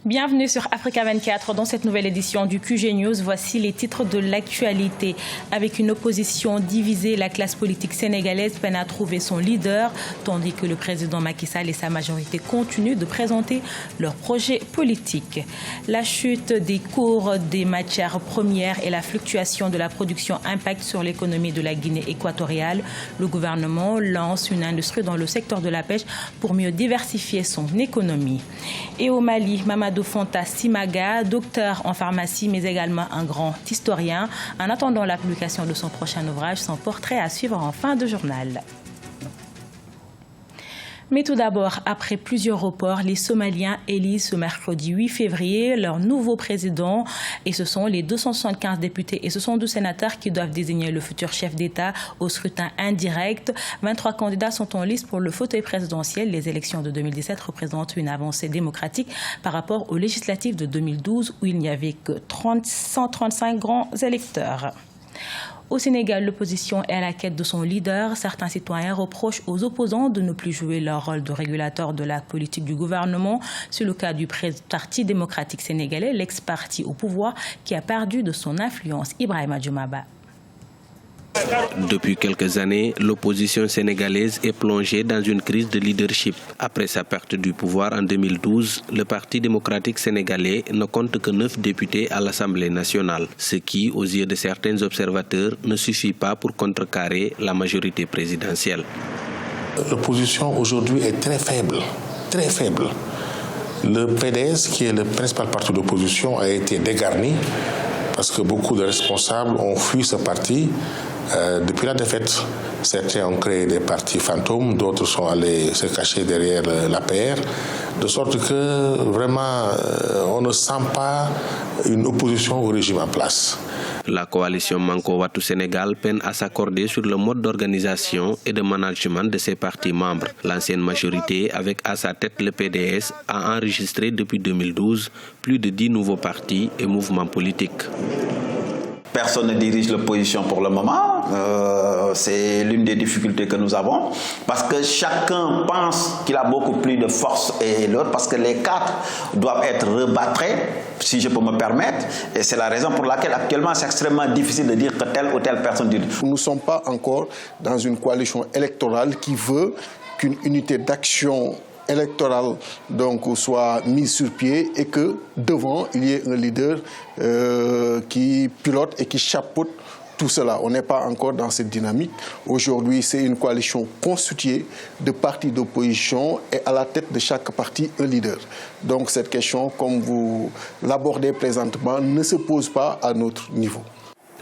Bienvenue sur Africa 24. Dans cette nouvelle édition du QG News, voici les titres de l'actualité. Avec une opposition divisée, la classe politique sénégalaise peine à trouver son leader, tandis que le président Macky Sall et sa majorité continuent de présenter leurs projets politiques. La chute des cours des matières premières et la fluctuation de la production impactent sur l'économie de la Guinée équatoriale. Le gouvernement lance une industrie dans le secteur de la pêche pour mieux diversifier son économie. Et au Mali, Mamadou Fanta Simaga, docteur en pharmacie mais également un grand historien. En attendant la publication de son prochain ouvrage, son portrait à suivre en fin de journal. Mais tout d'abord, après plusieurs reports, les Somaliens élisent ce mercredi 8 février leur nouveau président. Et ce sont les 275 députés et 62 sénateurs qui doivent désigner le futur chef d'État au scrutin indirect. 23 candidats sont en lice pour le fauteuil présidentiel. Les élections de 2017 représentent une avancée démocratique par rapport aux législatives de 2012 où il n'y avait que 135 grands électeurs. Au Sénégal, l'opposition est à la quête de son leader. Certains citoyens reprochent aux opposants de ne plus jouer leur rôle de régulateur de la politique du gouvernement. C'est le cas du Parti démocratique sénégalais, l'ex-parti au pouvoir, qui a perdu de son influence. Ibrahima Djoumaba. Depuis quelques années, l'opposition sénégalaise est plongée dans une crise de leadership. Après sa perte du pouvoir en 2012, le Parti démocratique sénégalais ne compte que 9 députés à l'Assemblée nationale, ce qui, aux yeux de certains observateurs, ne suffit pas pour contrecarrer la majorité présidentielle. L'opposition aujourd'hui est très faible, très faible. Le PDS, qui est le principal parti d'opposition, a été dégarni parce que beaucoup de responsables ont fui ce parti depuis la défaite. Certains ont créé des partis fantômes, d'autres sont allés se cacher derrière l'APR, de sorte que vraiment on ne sent pas une opposition au régime en place. La coalition Manko Wattu Sénégal peine à s'accorder sur le mode d'organisation et de management de ses partis membres. L'ancienne majorité, avec à sa tête le PDS, a enregistré depuis 2012 plus de 10 nouveaux partis et mouvements politiques. Personne ne dirige l'opposition pour le moment. C'est l'une des difficultés que nous avons. Parce que chacun pense qu'il a beaucoup plus de force et l'autre, parce que les quatre doivent être rebattrés, si je peux me permettre. Et c'est la raison pour laquelle actuellement c'est extrêmement difficile de dire que telle ou telle personne dirige. Nous ne sommes pas encore dans une coalition électorale qui veut qu'une unité d'action électorale donc soit mise sur pied et que devant il y ait un leader qui pilote et qui chapeaute tout cela. On n'est pas encore dans cette dynamique. Aujourd'hui, c'est une coalition constituée de partis d'opposition et à la tête de chaque parti un leader. Donc cette question, comme vous l'abordez présentement, ne se pose pas à notre niveau.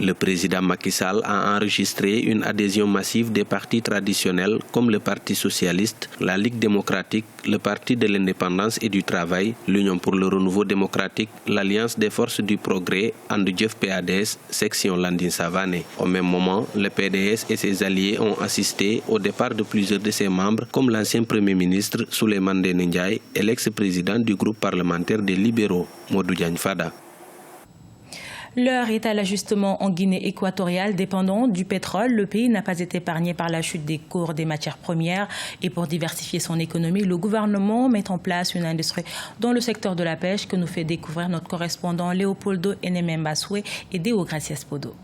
Le président Macky Sall a enregistré une adhésion massive des partis traditionnels comme le Parti socialiste, la Ligue démocratique, le Parti de l'indépendance et du travail, l'Union pour le renouveau démocratique, l'Alliance des forces du progrès, Andudjef PADS, section Landing Savané. Au même moment, le PDS et ses alliés ont assisté au départ de plusieurs de ses membres, comme l'ancien Premier ministre Souleymane Ndéné Ndiaye et l'ex-président du groupe parlementaire des libéraux, Modou Diagne Fada. L'heure est à l'ajustement en Guinée équatoriale. Dépendant du pétrole, le pays n'a pas été épargné par la chute des cours des matières premières. Et pour diversifier son économie, le gouvernement met en place une industrie dans le secteur de la pêche que nous fait découvrir notre correspondant Léopoldo Enemembaswe et Deo Gracias Podo.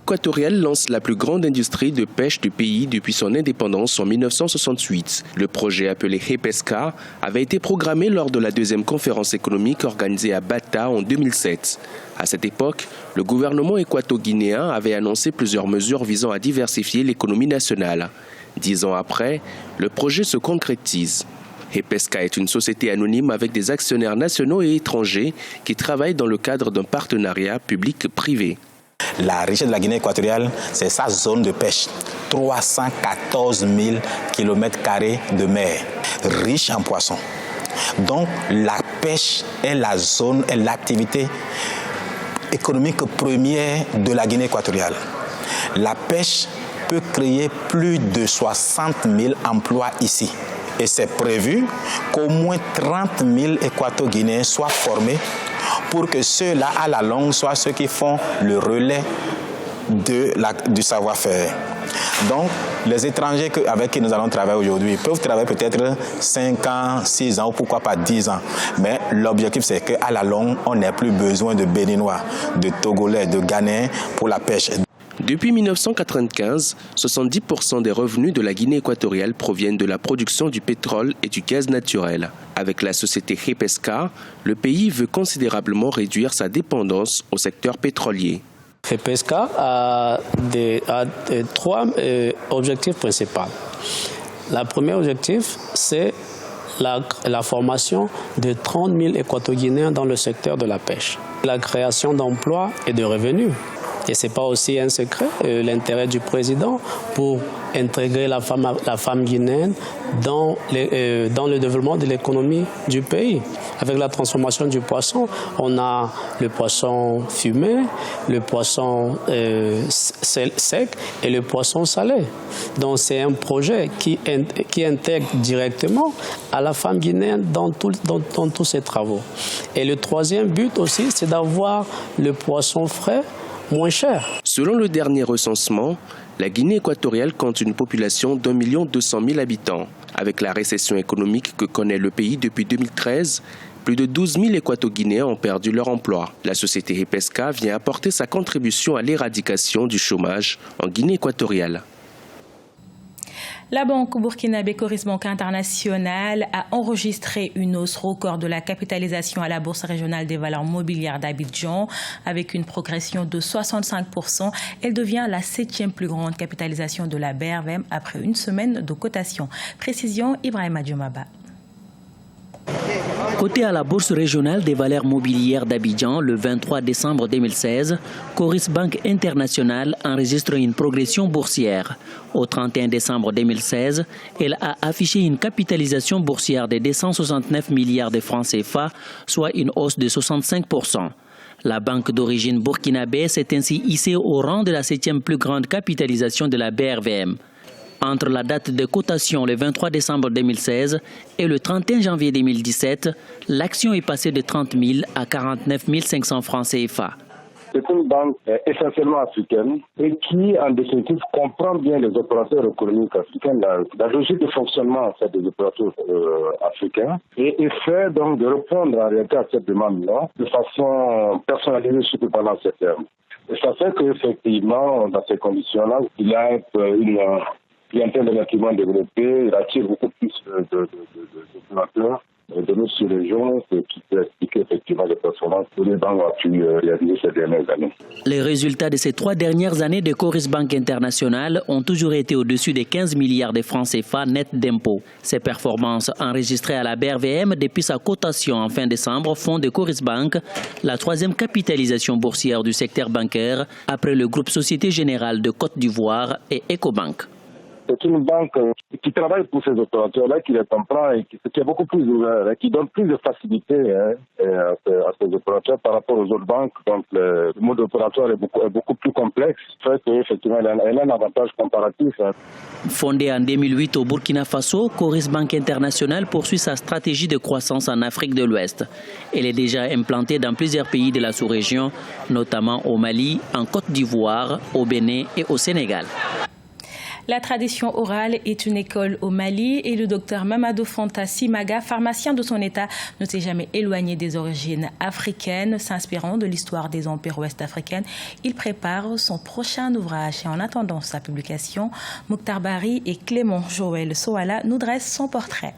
Équatoriale lance la plus grande industrie de pêche du pays depuis son indépendance en 1968. Le projet appelé HEPESCA avait été programmé lors de la deuxième conférence économique organisée à Bata en 2007. À cette époque, le gouvernement équato-guinéen avait annoncé plusieurs mesures visant à diversifier l'économie nationale. 10 ans après, le projet se concrétise. HEPESCA est une société anonyme avec des actionnaires nationaux et étrangers qui travaillent dans le cadre d'un partenariat public-privé. La richesse de la Guinée équatoriale, c'est sa zone de pêche. 314 000 km² de mer, riche en poissons. Donc la pêche est la zone, est l'activité économique première de la Guinée équatoriale. La pêche peut créer plus de 60 000 emplois ici. Et c'est prévu qu'au moins 30 000 Équato-Guinéens soient formés pour que ceux-là, à la longue, soient ceux qui font le relais du savoir-faire. Donc, Les étrangers avec qui nous allons travailler aujourd'hui peuvent travailler peut-être 5 ans, 6 ans ou pourquoi pas 10 ans. Mais l'objectif, c'est qu'à la longue, on n'ait plus besoin de Béninois, de Togolais, de Ghanéens pour la pêche. Depuis 1995, 70% des revenus de la Guinée équatoriale proviennent de la production du pétrole et du gaz naturel. Avec la société GEPESCA, le pays veut considérablement réduire sa dépendance au secteur pétrolier. GEPESCA a 3 objectifs principaux. Le premier objectif, c'est la formation de 30 000 équato-guinéens dans le secteur de la pêche, la création d'emplois et de revenus. Et ce n'est pas aussi un secret, l'intérêt du président pour intégrer la femme guinéenne dans le développement de l'économie du pays. Avec la transformation du poisson, on a le poisson fumé, le poisson sec et le poisson salé. Donc c'est un projet qui intègre directement à la femme guinéenne dans tous ses travaux. Et le troisième but aussi, c'est d'avoir le poisson frais moins cher. Selon le dernier recensement, la Guinée équatoriale compte une population d'1 200 000 habitants. Avec la récession économique que connaît le pays depuis 2013, plus de 12 000 équato-guinéens ont perdu leur emploi. La société GEPESCA vient apporter sa contribution à l'éradication du chômage en Guinée équatoriale. La banque burkinabé Coris Banque Internationale a enregistré une hausse record de la capitalisation à la Bourse régionale des valeurs mobilières d'Abidjan. Avec une progression de 65%, elle devient la 7e plus grande capitalisation de la BRVM après une semaine de cotation. Précision, Ibrahima Djoumaba. Coté à la Bourse régionale des valeurs mobilières d'Abidjan le 23 décembre 2016, Coris Banque Internationale enregistre une progression boursière. Au 31 décembre 2016, elle a affiché une capitalisation boursière de 269 milliards de francs CFA, soit une hausse de 65%. La banque d'origine burkinabé s'est ainsi hissée au rang de la 7e plus grande capitalisation de la BRVM. Entre la date de cotation le 23 décembre 2016 et le 31 janvier 2017, l'action est passée de 30 000 à 49 500 francs CFA. C'est une banque essentiellement africaine et qui, en définitive, comprend bien les opérateurs économiques africains, la logique de fonctionnement en fait, des opérateurs africains et essaie donc de répondre en réalité à cette demande-là de façon personnalisée surtout pendant ces termes. Et ça fait qu'effectivement, dans ces conditions-là, il y a une clientèle relativement développée, il attire beaucoup plus d'opérateurs de nos sous-régions, ce qui peut expliquer effectivement les performances que les banques ont pu réaliser ces dernières années. Les résultats de ces 3 dernières années de Coris Banque Internationale ont toujours été au-dessus des 15 milliards de francs CFA net d'impôts. Ces performances enregistrées à la BRVM depuis sa cotation en fin décembre font de Coris Banque la 3e capitalisation boursière du secteur bancaire après le groupe Société Générale de Côte d'Ivoire et Ecobank. C'est une banque qui travaille pour ces opérateurs-là, qui les comprend et qui est beaucoup plus ouverte, qui donne plus de facilité à ces opérateurs par rapport aux autres banques. Donc le mode opératoire est beaucoup plus complexe. Fait qu'effectivement, elle a un avantage comparatif. Fondée en 2008 au Burkina Faso, Coris Banque Internationale poursuit sa stratégie de croissance en Afrique de l'Ouest. Elle est déjà implantée dans plusieurs pays de la sous-région, notamment au Mali, en Côte d'Ivoire, au Bénin et au Sénégal. La tradition orale est une école au Mali et le docteur Mamadou Fanta Simaga, pharmacien de son état, ne s'est jamais éloigné des origines africaines. S'inspirant de l'histoire des empires ouest-africains, il prépare son prochain ouvrage. Et en attendant sa publication, Mokhtar Bari et Clément Joël Soala nous dressent son portrait.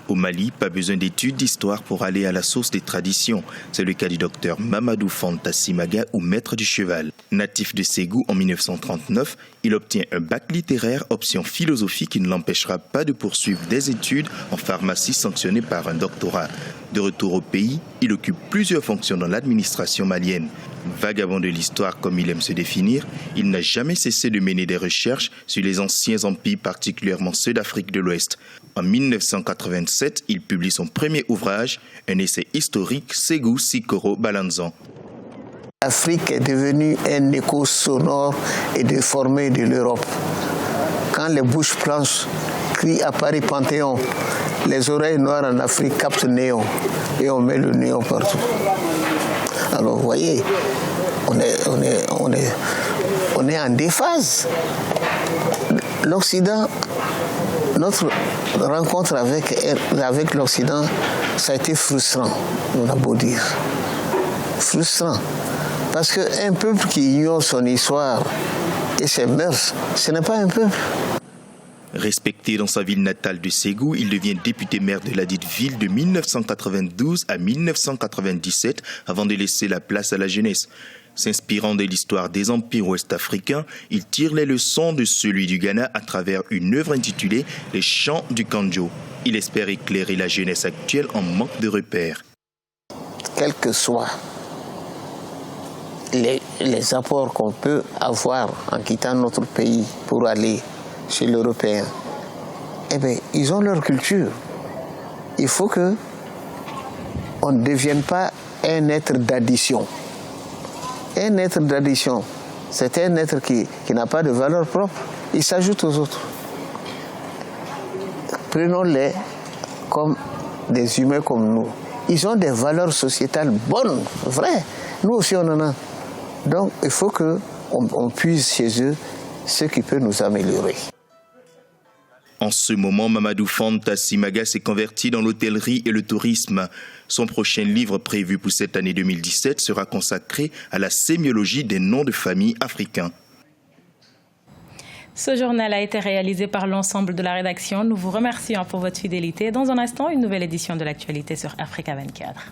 Au Mali, pas besoin d'études d'histoire pour aller à la source des traditions. C'est le cas du docteur Mamadou Fanta Simaga ou maître du cheval. Natif de Ségou en 1939, il obtient un bac littéraire option philosophie qui ne l'empêchera pas de poursuivre des études en pharmacie sanctionnées par un doctorat. De retour au pays, il occupe plusieurs fonctions dans l'administration malienne. Vagabond de l'histoire comme il aime se définir, il n'a jamais cessé de mener des recherches sur les anciens empires, particulièrement ceux d'Afrique de l'Ouest. En 1987, il publie son premier ouvrage, un essai historique, Ségou Sikoro Balanzan. L'Afrique est devenue un écho sonore et déformé de l'Europe. Quand les bouches blanches crient à Paris Panthéon, les oreilles noires en Afrique captent néon et on met le néon partout. Alors vous voyez, on est on est en déphase. L'Occident, notre rencontre avec l'Occident, ça a été frustrant, on a beau dire. Frustrant. Parce qu'un peuple qui ignore son histoire et ses mœurs, ce n'est pas un peuple. Respecté dans sa ville natale de Ségou, il devient député-maire de la dite ville de 1992 à 1997 avant de laisser la place à la jeunesse. S'inspirant de l'histoire des empires ouest-africains, il tire les leçons de celui du Ghana à travers une œuvre intitulée « Les chants du Kanjo ». Il espère éclairer la jeunesse actuelle en manque de repères. Quels que soient les apports qu'on peut avoir en quittant notre pays pour aller chez l'Européen, eh bien, ils ont leur culture. Il faut qu'on ne devienne pas un être d'addition. Un être d'addition, c'est un être qui n'a pas de valeur propre. Il s'ajoute aux autres. Prenons-les comme des humains comme nous. Ils ont des valeurs sociétales bonnes, vraies. Nous aussi, on en a. Donc, il faut qu'on puise chez eux ce qui peut nous améliorer. En ce moment, Mamadou Fanta Simaga s'est converti dans l'hôtellerie et le tourisme. Son prochain livre prévu pour cette année 2017 sera consacré à la sémiologie des noms de famille africains. Ce journal a été réalisé par l'ensemble de la rédaction. Nous vous remercions pour votre fidélité. Dans un instant, une nouvelle édition de l'actualité sur Africa 24.